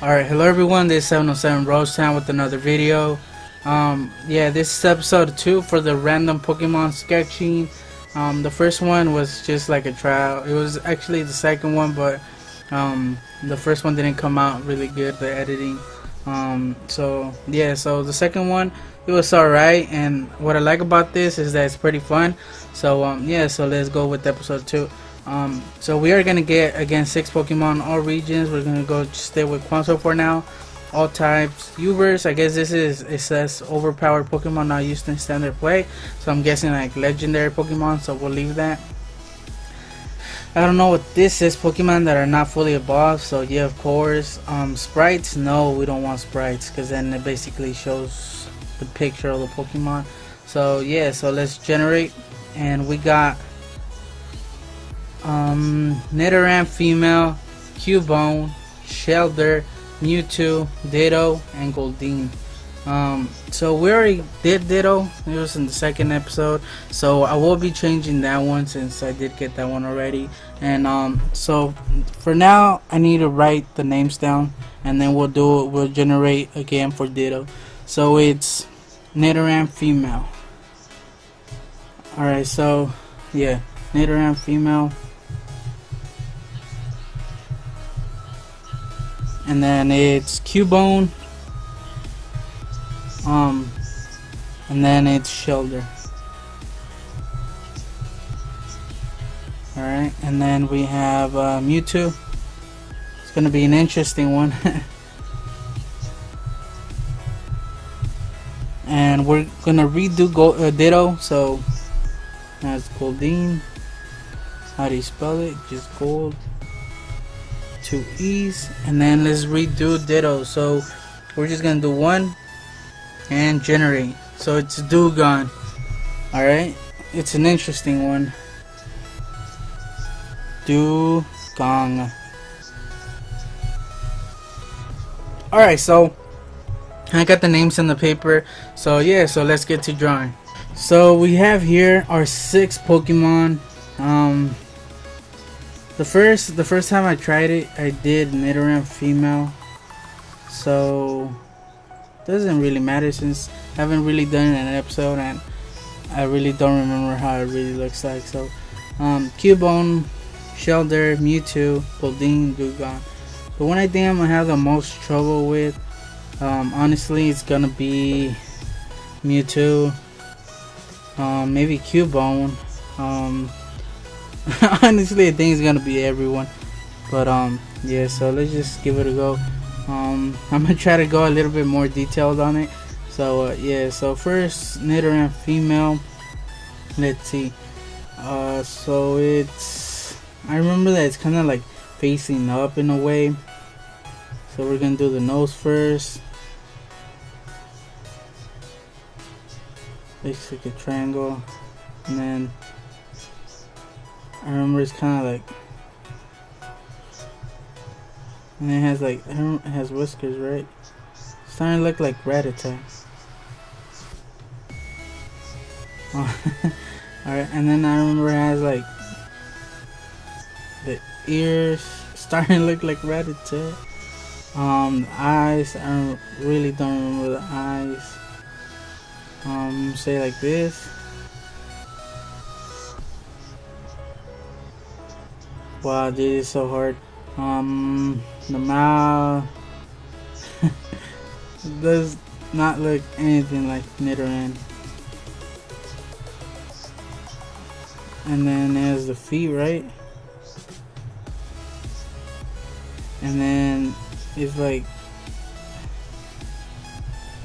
Alright, hello everyone, this is 707 Rose Town with another video. Yeah, this is episode 2 for the random Pokemon sketching. The first one was just like a trial. It was actually the second one, but the first one didn't come out really good, the editing. So the second one, it was alright, and what I like about this is that it's pretty fun. So so let's go with episode 2. So we are gonna get again 6 Pokemon, all regions. We're gonna go stay with Quanso for now, all types. Uverse, I guess it says overpowered Pokemon not used in standard play, so I'm guessing like legendary Pokemon, so we'll leave that. I don't know what this is, Pokemon that are not fully evolved, so yeah, of course. Sprites, no, we don't want sprites, because then it basically shows the picture of the Pokemon. So yeah, so let's generate, and we got nidoran female, Cubone, Shelder, Mewtwo, Ditto, and Goldeen. So we already did Ditto. It was in the second episode, so I will be changing that one since I did get that one already. And so for now I need to write the names down, and then we'll generate again for Ditto. So it's nidoran female. Alright, so yeah, nidoran female. And then it's Cubone, and then it's Shelder. Alright, and then we have Mewtwo. It's gonna be an interesting one. And we're gonna redo Ditto, so that's Goldeen. How do you spell it? Just gold. 2 E's, and then let's redo Ditto. So we're just gonna do one and generate. So it's Dewgong. Alright, it's an interesting one. Dewgong. Alright, so I got the names in the paper. So yeah, so let's get to drawing. So we have here our 6 Pokemon. The first time I tried it, I did nidoran female, so doesn't really matter since I haven't really done it in an episode, and I really don't remember how it really looks like. So Cubone, Shelder, Mewtwo, Goldeen, Dewgong. The one I think I'm gonna have the most trouble with, honestly, it's gonna be Mewtwo, maybe Cubone. Honestly, I think it's gonna be everyone, but yeah, so let's just give it a go. I'm gonna try to go a little bit more detailed on it. So yeah, so first nidoran female, let's see. So I remember that it's kind of like facing up in a way, so we're gonna do the nose first. Looks like a triangle, and then I remember it's kind of like, and it has like, it has whiskers, right? It's starting to look like Rattata. Alright, and then I remember it has like the ears starting to look like Rattata. The eyes, I really don't remember the eyes. Say like this. Wow, this is so hard. The mouth does not look anything like nidoran. And then there's the feet, right? And then it's like,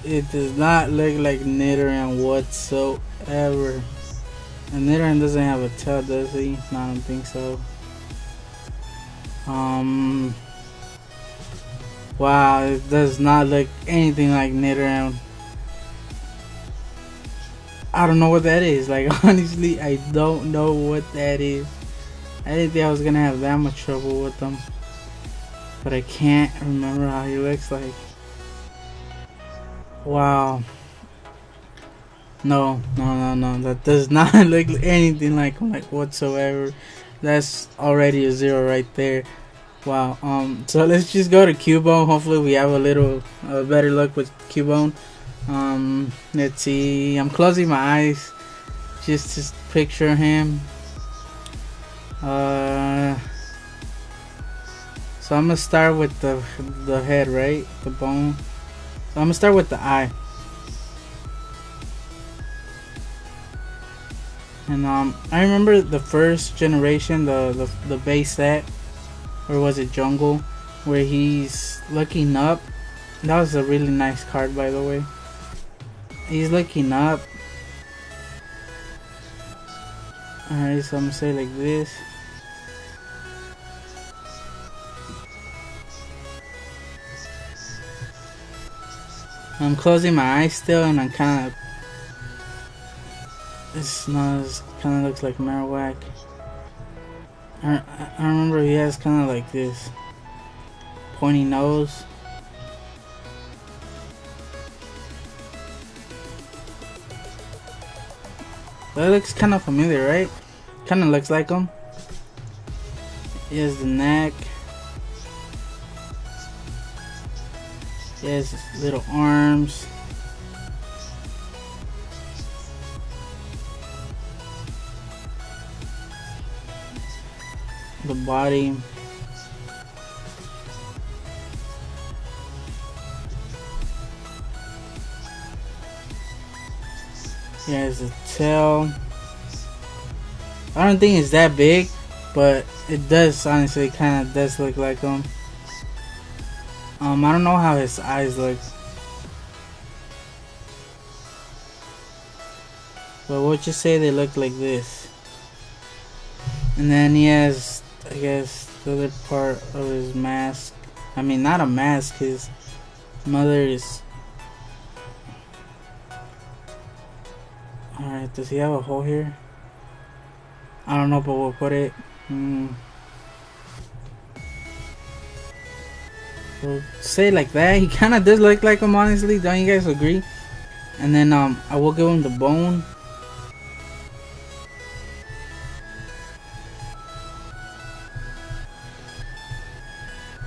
it does not look like nidoran whatsoever. And nidoran doesn't have a tail, does he? No, I don't think so. Wow, it does not look anything like nidoran. I don't know what that is. Like, honestly, I don't know what that is. I didn't think I was gonna have that much trouble with them, but I can't remember how he looks like. Wow. No, that does not look anything like him, like whatsoever. That's already a 0 right there. Wow. So let's just go to Cubone. Hopefully we have a little better luck with Cubone. Let's see. I'm closing my eyes just to picture him. So I'm gonna start with the head, right? The bone. So I'm gonna start with the eye. And I remember the first generation, the base set, or was it Jungle, where he's looking up. That was a really nice card, by the way. He's looking up. Alright, so I'm gonna say like this. I'm closing my eyes still, and I'm kind of. This nose kind of looks like Marowak. I remember he has kind of like this pointy nose. That looks kind of familiar, right? Kind of looks like him. Here's the neck. He has his little arms. The body. He has a tail. I don't think it's that big, but it does honestly kind of does look like him. I don't know how his eyes look, but we'll just say they look like this. And then he has, I guess, the other part of his mask. I mean, not a mask, his mother is. Alright, does he have a hole here? I don't know, but we'll put it. We'll say like that. He kind of does look like him, honestly. Don't you guys agree? And then I will give him the bone.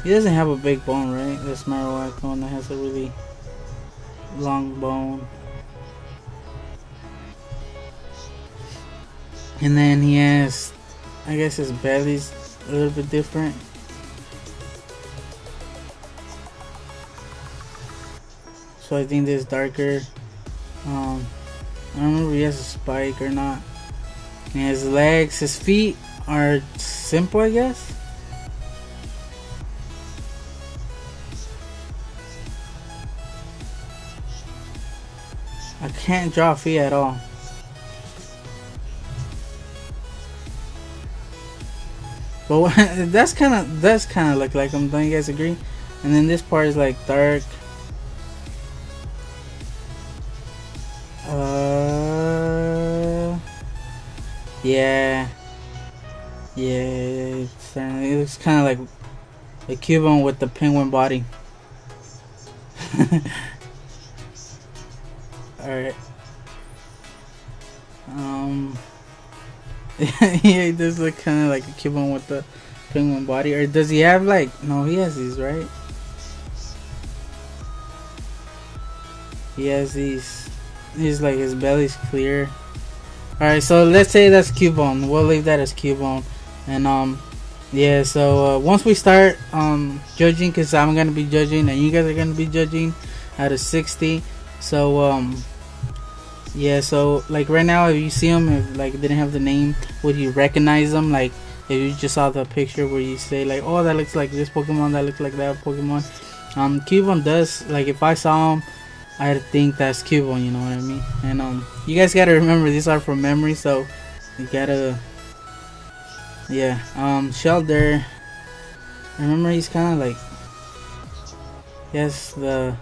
He doesn't have a big bone, right? This Marowak one that has a really long bone. And then he has, I guess his belly's a little bit different. So I think this is darker. I don't remember if he has a spike or not. And his legs, his feet are simple, I guess. I can't draw feet at all. But that's kind of look like him. Don't you guys agree? And then this part is like dark. Yeah, it looks kind of like a Cubone with the penguin body. Alright. Yeah, it does look kind of like a Cubone with the penguin body. Or does he have like... No, he has these, right? He has these. He's like, his belly's clear. Alright, so let's say that's Cubone. We'll leave that as Cubone. And yeah, so once we start judging, because I'm gonna be judging and you guys are gonna be judging out of 60. So yeah, so like right now, if you see him, if like didn't have the name, would you recognize them? Like if you just saw the picture where you say like, oh, that looks like this Pokemon, that looks like that Pokemon. Cubone does, like if I saw him, I think that's Cubone, you know what I mean? And you guys gotta remember, these are from memory, so you gotta, yeah. Shelter, remember he's kind of like, yes, the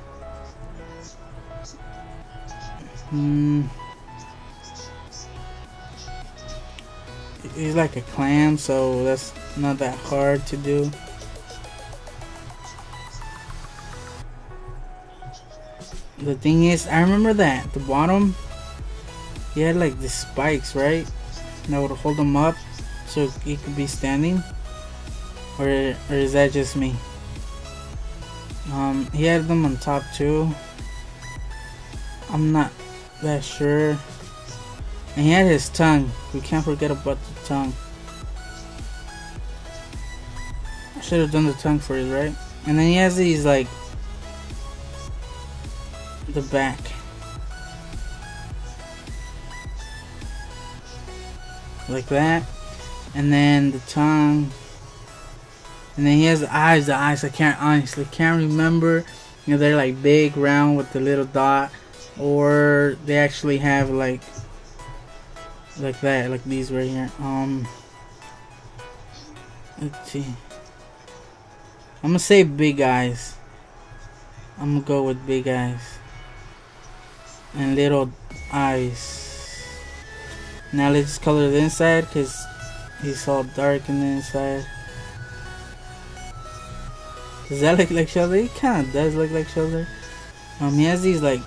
he's like a clam, so that's not that hard to do. The thing is, I remember that at the bottom he had like the spikes, right? That would hold him up so he could be standing. or is that just me? He had them on top too. I'm not that sure. And he had his tongue. We can't forget about the tongue. I should have done the tongue first, right? And then he has these like the back. Like that. And then the tongue. And then he has the eyes. The eyes I honestly can't remember. You know, they're like big, round with the little dot, or they actually have like that, like these right here. Let's see. I'm gonna say big eyes. I'm gonna go with big eyes and little eyes. Now let's color the inside because he's all dark in the inside. Does that look like shoulder? It kind of does look like shoulder. He has these like,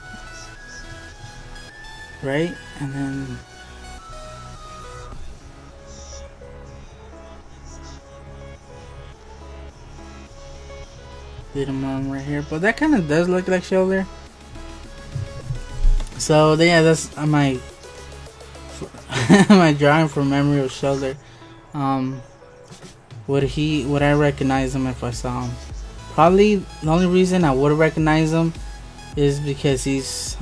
right, and then little mom right here, but that kind of does look like shoulder. So yeah, that's my my drawing from memory of shoulder. Would I recognize him if I saw him? Probably the only reason I would recognize him is because he's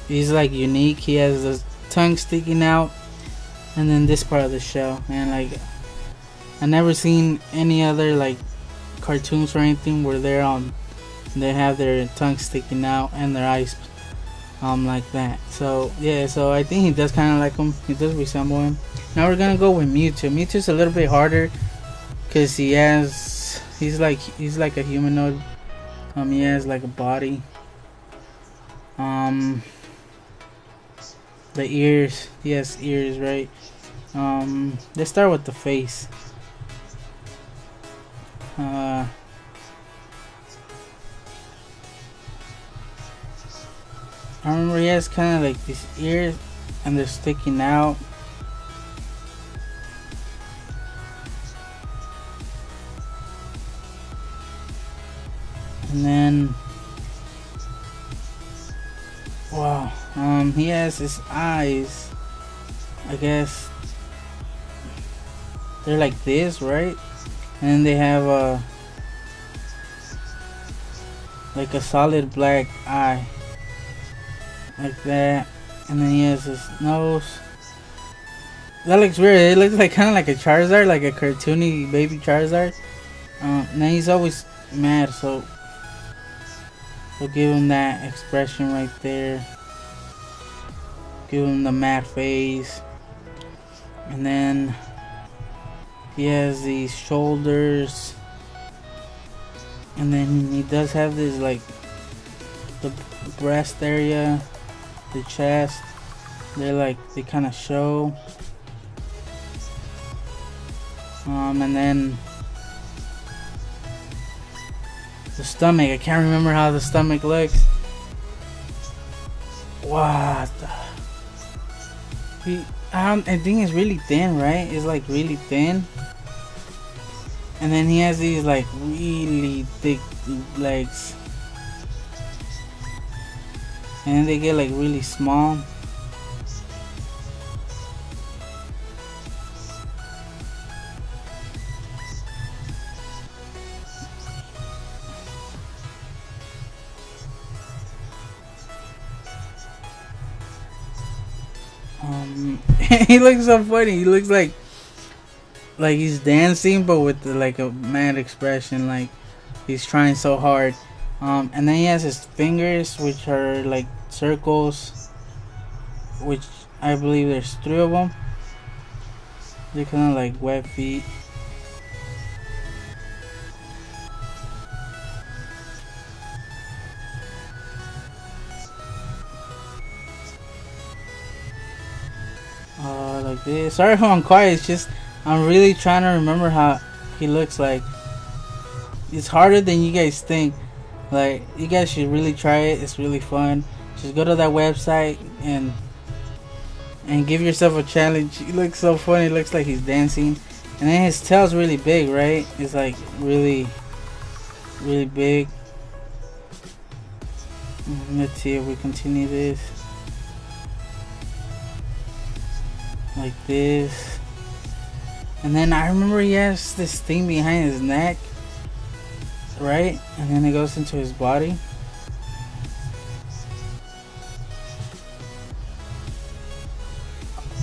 like unique. He has the tongue sticking out, and then this part of the shell. And like, I never seen any other like cartoons or anything where they have their tongue sticking out and their eyes like that. So yeah, so I think he does kind of like him. He does resemble him. Now we're gonna go with Mewtwo. Mewtwo's a little bit harder because he's like a humanoid. He has like a body. The ears, he has ears, right? Let's start with the face. I remember he has kind of like these ears and they're sticking out. And then, wow, he has his eyes, I guess they're like this, right? And then they have like a solid black eye, like that. And then he has his nose. That looks weird. It looks like kind of like a Charizard, like a cartoony baby Charizard. Now he's always mad, so we'll give him that expression right there. Give him the mad face. And then he has these shoulders. And then he does have this like the breast area, the chest. They kind of show. And then the stomach. I can't remember how the stomach looks. What? I think it's really thin, right? It's like really thin. And then he has these like really thick legs. And then they get like really small. He looks so funny. He looks like he's dancing, but with like a mad expression, like he's trying so hard. And then he has his fingers, which are like circles, which I believe there's 3 of them. They're kind of like web feet. Like this. Sorry if I'm quiet. It's just I'm really trying to remember how he looks like. It's harder than you guys think. Like, you guys should really try it. It's really fun. Just go to that website and give yourself a challenge. He looks so funny. It looks like he's dancing. And then his tail's really big, right? It's like really big. Let's see if we continue this. Like this. And then I remember he has this thing behind his neck, right? And then it goes into his body.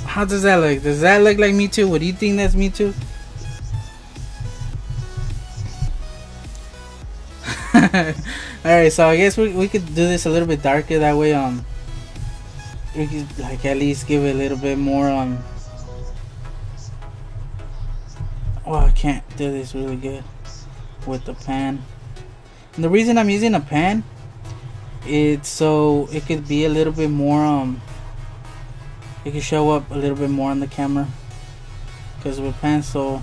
How does that look? Does that look like Mewtwo? What do you think that's Mewtwo? Alright, so I guess we could do this a little bit darker, that way we could like at least give it a little bit more well, I can't do this really good with the pan. And the reason I'm using a pan, it's so it could be a little bit more it could show up a little bit more on the camera, because with pan, so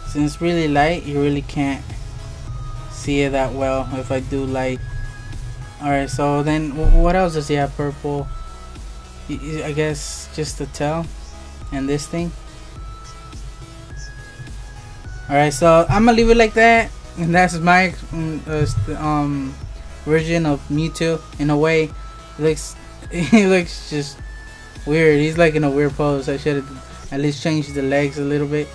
since it's really light, you really can't see it that well if I do light. Alright, so then what else does he have? Purple, I guess just the tail and this thing. Alright, so I'm gonna leave it like that, and that's my version of Mewtwo. In a way, it looks just weird. He's like in a weird pose. I should have at least changed the legs a little bit,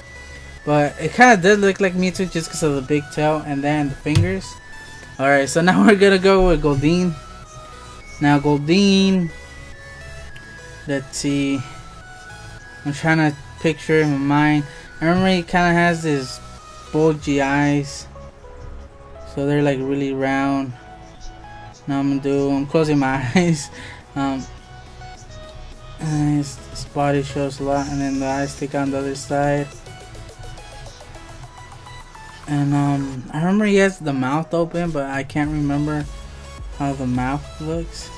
but it kind of does look like Mewtwo just because of the big tail and then the fingers. Alright, so now we're gonna go with Goldeen. Now Goldeen, let's see, I'm trying to picture in my mind. I remember he kind of has this bulgy eyes, so they're like really round. Now I'm closing my eyes. And his body shows a lot, and then the eyes stick on the other side. And I remember he has the mouth open, but I can't remember how the mouth looks.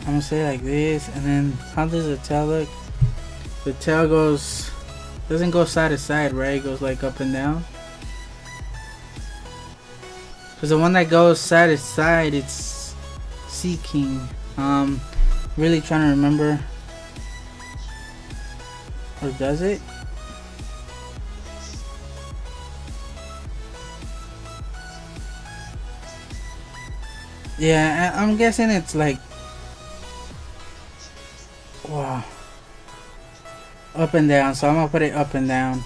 I'm gonna say like this, and then how does the tail look? The tail doesn't go side to side, right? It goes like up and down. Cause the one that goes side to side, it's Sea King. Really trying to remember. Or does it? Yeah, I'm guessing it's like, wow, up and down. So I'm gonna put it up and down,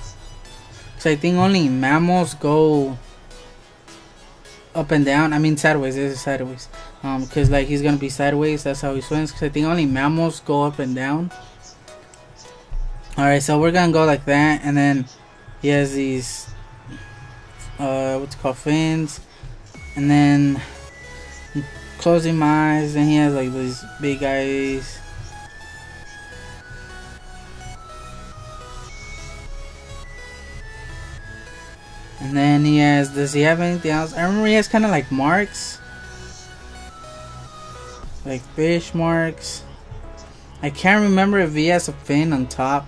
because I think only mammals go up and down. I mean sideways. This is sideways. Because like he's gonna be sideways. That's how he swims. Because I think only mammals go up and down. Alright, so we're gonna go like that, and then he has these what's it called, fins, and then closing my eyes, and he has like these big eyes. And then he has, does he have anything else? I remember he has kind of like marks, like fish marks. I can't remember if he has a fin on top.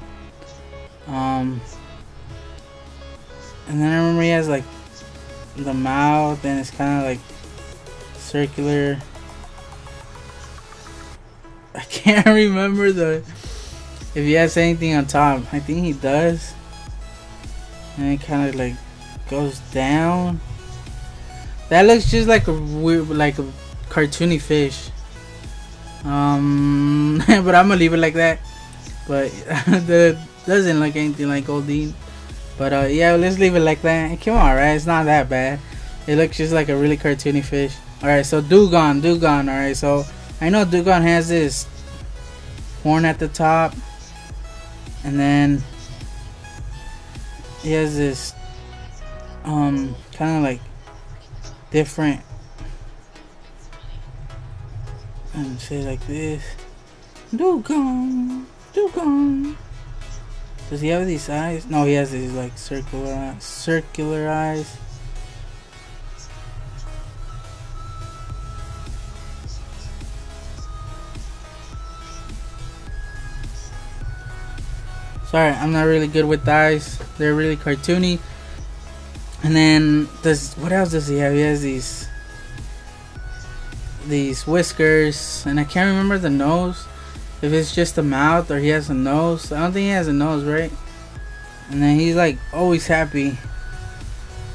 And then I remember he has like the mouth, and it's kind of like circular. I can't remember if he has anything on top. I think he does. And it kind of like goes down. That looks just like a weird, like a cartoony fish. But I'm gonna leave it like that. But that doesn't look anything like Goldeen. But yeah, let's leave it like that. It came out right. It's not that bad. It looks just like a really cartoony fish. Alright, so Dugong. Alright, so I know Dugong has this horn at the top, and then he has this kind of like different, and say like this, Dugong. Does he have these eyes? No, he has these like circular eyes. Sorry, I'm not really good with eyes. They're really cartoony. And then what else does he have? He has these whiskers, and I can't remember the nose. if it's just a mouth or he has a nose. I don't think he has a nose, right? And then he's like always happy,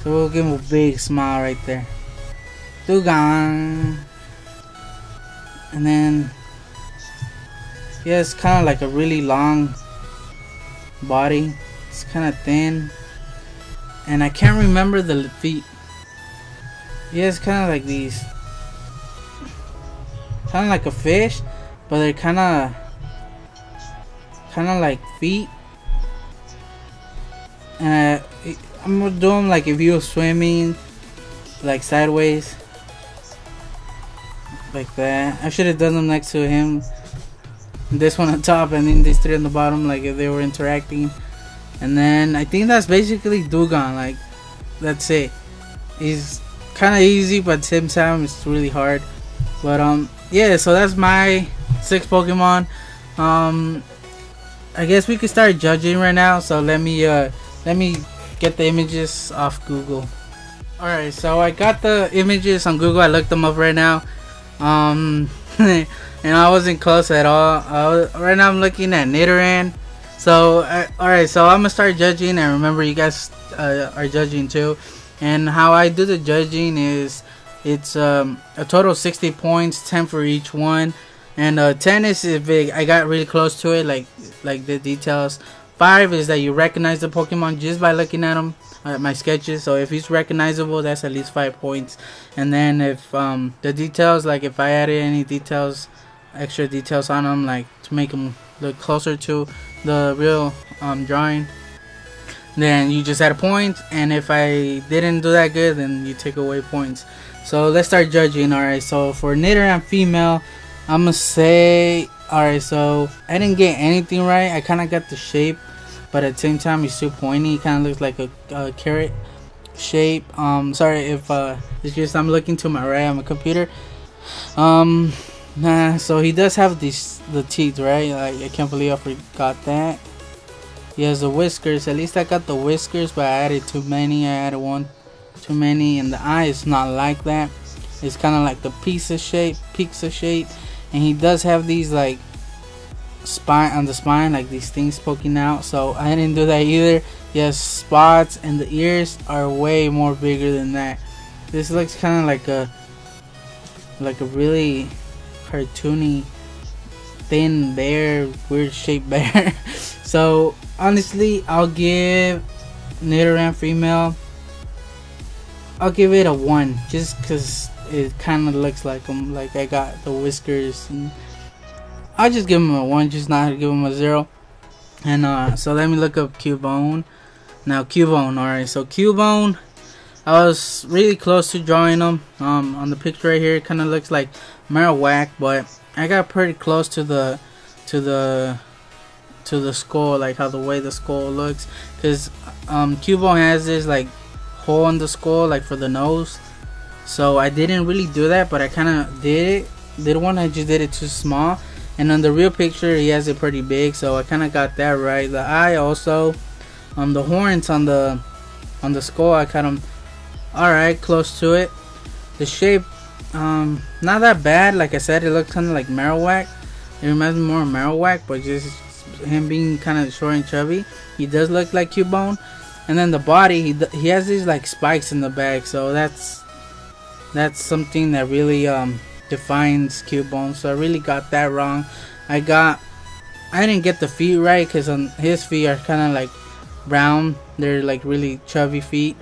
so we'll give him a big smile right there. Dugan. And then he has kind of like a really long body. It's kind of thin, and I can't remember the feet. He has kind of like these, kind of like a fish, but they're kind of like feet. And I'm gonna do him like if he was swimming, like sideways, like that. I should have done them next to him. This one on top, and then these three on the bottom, like if they were interacting. And then I think that's basically Dugan. Like, that's it. He's kind of easy, but at the same time it's really hard. But yeah, so that's my 6 Pokemon. I guess we could start judging right now. So let me get the images off Google. Alright, so I got the images on Google. I looked them up right now. And I wasn't close at all. Right now I'm looking at Nidoran. So alright, so I'm gonna start judging, and remember you guys are judging too. And how I do the judging is it's a total of 60 points, 10 for each one. And 10 is big. I got really close to it, like the details. 5 is that you recognize the Pokemon just by looking at them, my sketches. So if he's recognizable, that's at least 5 points. And then if the details, like if I added any details, extra details on them, like to make them look closer to the real drawing, then you just add a point. And if I didn't do that good, then you take away points. So let's start judging. Alright, so for Nidoran female, I'm gonna say, alright, so I didn't get anything right. I kind of got the shape, but at the same time he's too pointy. He kind of looks like a carrot shape. Sorry if it's just I'm looking to my right on my computer. So he does have the teeth, right? Like, I can't believe I forgot that. He has the whiskers. At least I got the whiskers, but I added too many. I added one too many, and the eye is not like that. It's kind of like the pizza shape, and he does have these like spine on the spine, like these things poking out. So I didn't do that either. He has spots, and the ears are way more bigger than that. This looks kind of like a really cartoony thin bear, weird shaped bear. So honestly, I'll give Nidoran female, I'll give it a 1, just because it kind of looks like him. Like, I got the whiskers, and I'll just give him a 1, just not give him a 0. And so let me look up Cubone. Now Cubone, alright, so Cubone, I was really close to drawing him. On the picture right here, it kind of looks like Marowak, but I got pretty close to the skull, like how the way the skull looks, because Cubone has this like hole in the skull, like for the nose. So I didn't really do that, but I kind of did one. I just did it too small, and on the real picture he has it pretty big, so I kind of got that right. The eye also, the horns on the skull, I kind of alright, close to it. The shape, not that bad. Like I said, it looks kind of like Marowak. It reminds me more of Marowak, but just him being kind of short and chubby, he does look like Cubone. And then the body, he has these like spikes in the back, so that's something that really defines Cubone. So I really got that wrong. I didn't get the feet right, because on his feet are kind of like brown. They're like really chubby feet,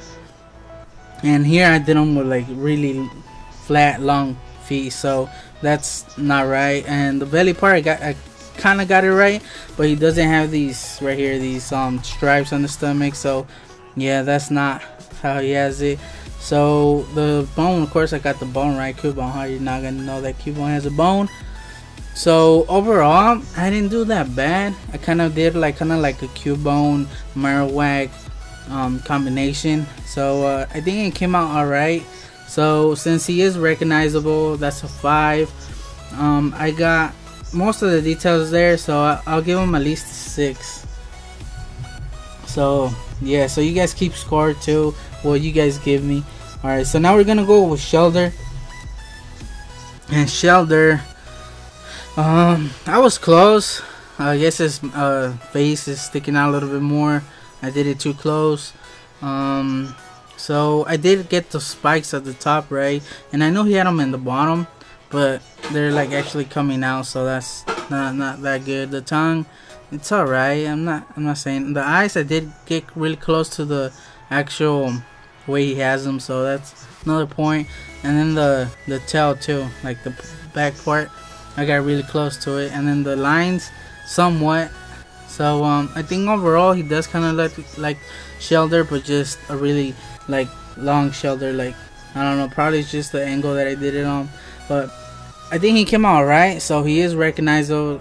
and here I did them with like really flat long feet, so that's not right. And the belly part, I kind of got it right, but he doesn't have these right here, these stripes on the stomach. So yeah, that's not how he has it. So the bone, of course I got the bone right. Cubone, how you're not gonna know that Cubone has a bone? So overall, I didn't do that bad. I kind of did like a Cubone Marowak combination. So I think it came out alright. So since he is recognizable, that's a 5. I got most of the details there, so I'll give him at least a 6. So yeah, so you guys keep score too, what you guys give me. Alright, so now we're gonna go with Shelder. And Shelder, I was close. I guess his face is sticking out a little bit more. I did it too close. So I did get the spikes at the top, right? And I know he had them in the bottom, but they're like actually coming out, so that's not that good. The tongue, it's alright. I'm not saying the eyes. I did get really close to the actual way he has them, so that's another point. And then the tail too, like the back part, I got really close to it. And then the lines, somewhat. So I think overall he does kind of look like Shelter, but just a really like long Shelter. Like, I don't know, probably it's just the angle that I did it on, but I think he came out right. So he is recognizable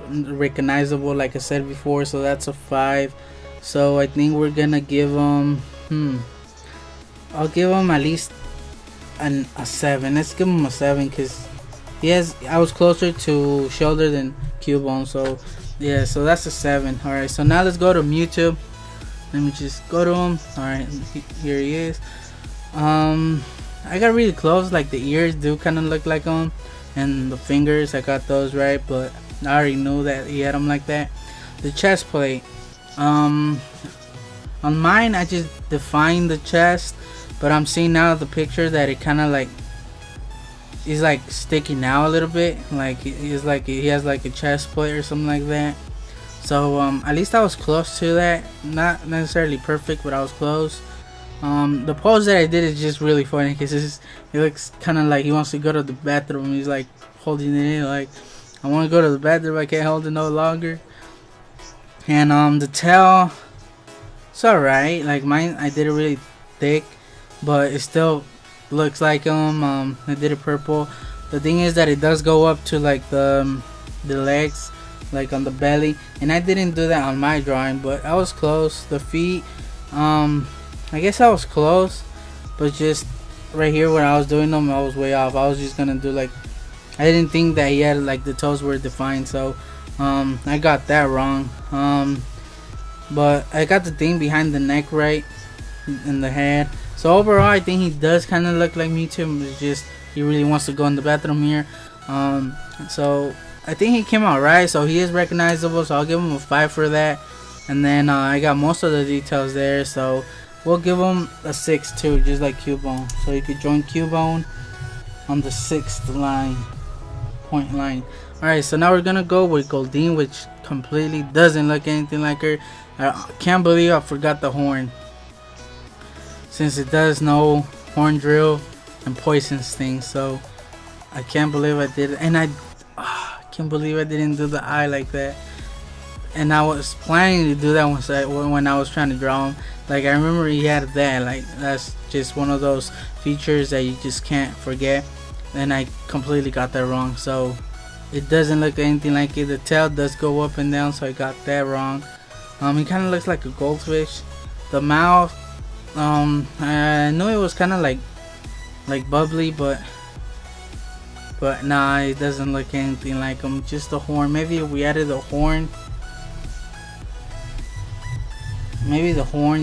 like I said before, so that's a 5. So I think we're gonna give him I'll give him at least a 7. Let's give him a 7 because I was closer to Shelter than Cubone. So yeah, so that's a 7. Alright, so now let's go to Mewtwo. Let me just go to him. Alright, here he is. I got really close. Like the ears do kind of look like him, and the fingers, I got those right, but I already knew that he had them like that. The chest plate, on mine I just defined the chest, but I'm seeing now the picture that it kind of like is like sticking out a little bit, like he has like a chest plate or something like that. So at least I was close to that. Not necessarily perfect, but I was close. The pose that I did is just really funny because it looks kind of like he wants to go to the bathroom. He's like holding it in, like, I want to go to the bathroom, I can't hold it no longer. And the tail, it's alright. Like mine, I did it really thick, but it still looks like him. I did it purple. The thing is that it does go up to like the legs, like on the belly, and I didn't do that on my drawing, but I was close. The feet, I guess I was close, but just right here when I was doing them, I was way off. I was just gonna do like, I didn't think that he had like the toes were defined, so I got that wrong. But I got the thing behind the neck right in the head. So overall, I think he does kind of look like Mewtwo. It's just he really wants to go in the bathroom here. So I think he came out right. So he is recognizable. So I'll give him a 5 for that. And then I got most of the details there. So we'll give him a 6 too, just like Cubone. So you could join Cubone on the 6th line, point line. Alright, so now we're gonna go with Goldeen, which completely doesn't look anything like her. I can't believe I forgot the horn, since it does know horn drill and poison sting. So I can't believe I did it, and I can't believe I didn't do the eye like that. And I was planning to do that when I was trying to draw him. Like, I remember he had that. Like, that's just one of those features that you just can't forget. And I completely got that wrong. So it doesn't look anything like it. The tail does go up and down, so I got that wrong. He kind of looks like a goldfish. The mouth, I know it was kind of like bubbly, but nah, it doesn't look anything like him. Just the horn. Maybe if we added the horn,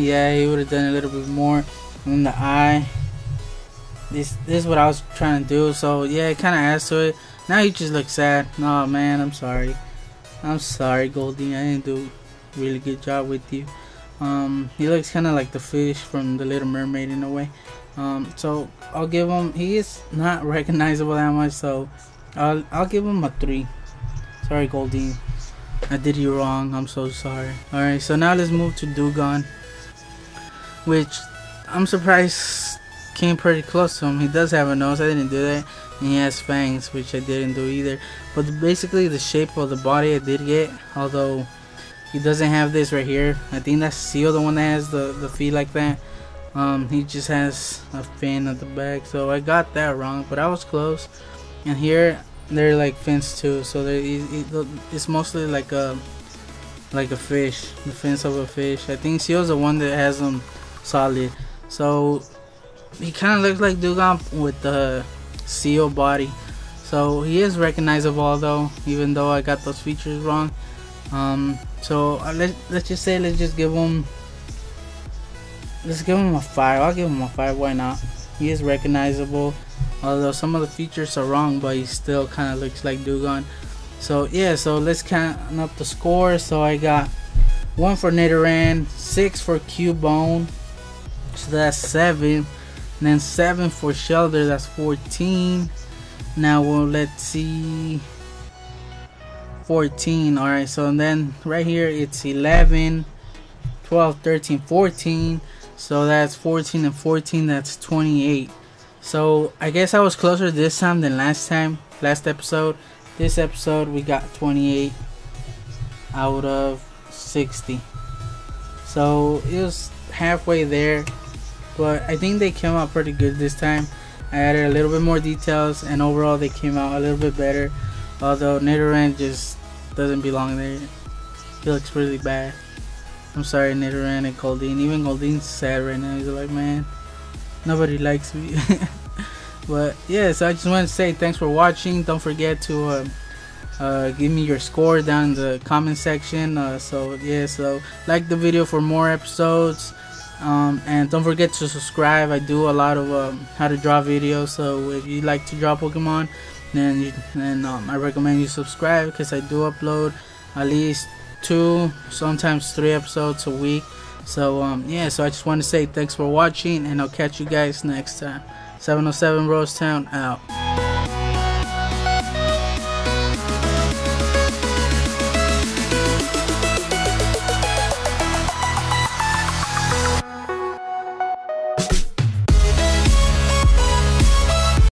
yeah, he would have done a little bit more. And the eye, this is what I was trying to do. So yeah, it kind of adds to it. Now you just look sad. No, man, I'm sorry, Goldeen, I didn't do a really good job with you. He looks kind of like the fish from The Little Mermaid in a way. So I'll give him, he is not recognizable that much, so I'll give him a 3. Sorry, Goldeen, I did you wrong, I'm so sorry. Alright, so now let's move to Dewgong, which I'm surprised came pretty close to him. He does have a nose, I didn't do that, and he has fangs, which I didn't do either. But basically the shape of the body I did get, although he doesn't have this right here. I think that's Seal, the one that has the feet like that. He just has a fin at the back, so I got that wrong, but I was close. And here they're like fins too, so it's mostly like a fish, the fins of a fish. I think Seal's the one that has them solid, so he kind of looks like Dewgong with the Seal body. So he is recognizable though, even though I got those features wrong. So let's just give him a 5. I'll give him a 5, why not? He is recognizable, although some of the features are wrong, but he still kind of looks like Dewgong. So yeah, so let's count up the score. So I got 1 for nidoran, 6 for Cubone, so that's 7, and then 7 for Shelter, that's 14. Now let's see, 14. Alright, so then right here it's 11, 12, 13, 14. So that's 14 and 14, that's 28. So I guess I was closer this time than last episode. This episode we got 28 out of 60. So it was halfway there, but I think they came out pretty good this time. I added a little bit more details, and overall they came out a little bit better. Although nidoran just doesn't belong there. He looks really bad. I'm sorry, nidoran and Goldeen. Even Goldeen's sad right now. He's like, man, nobody likes me. But yeah, so I just want to say thanks for watching. Don't forget to give me your score down in the comment section. So yeah, so like the video for more episodes, and don't forget to subscribe. I do a lot of how to draw videos, so if you like to draw Pokemon, then I recommend you subscribe, because I do upload at least 2, sometimes 3 episodes a week. So yeah, so I just want to say thanks for watching, and I'll catch you guys next time. 707 Rosetown out.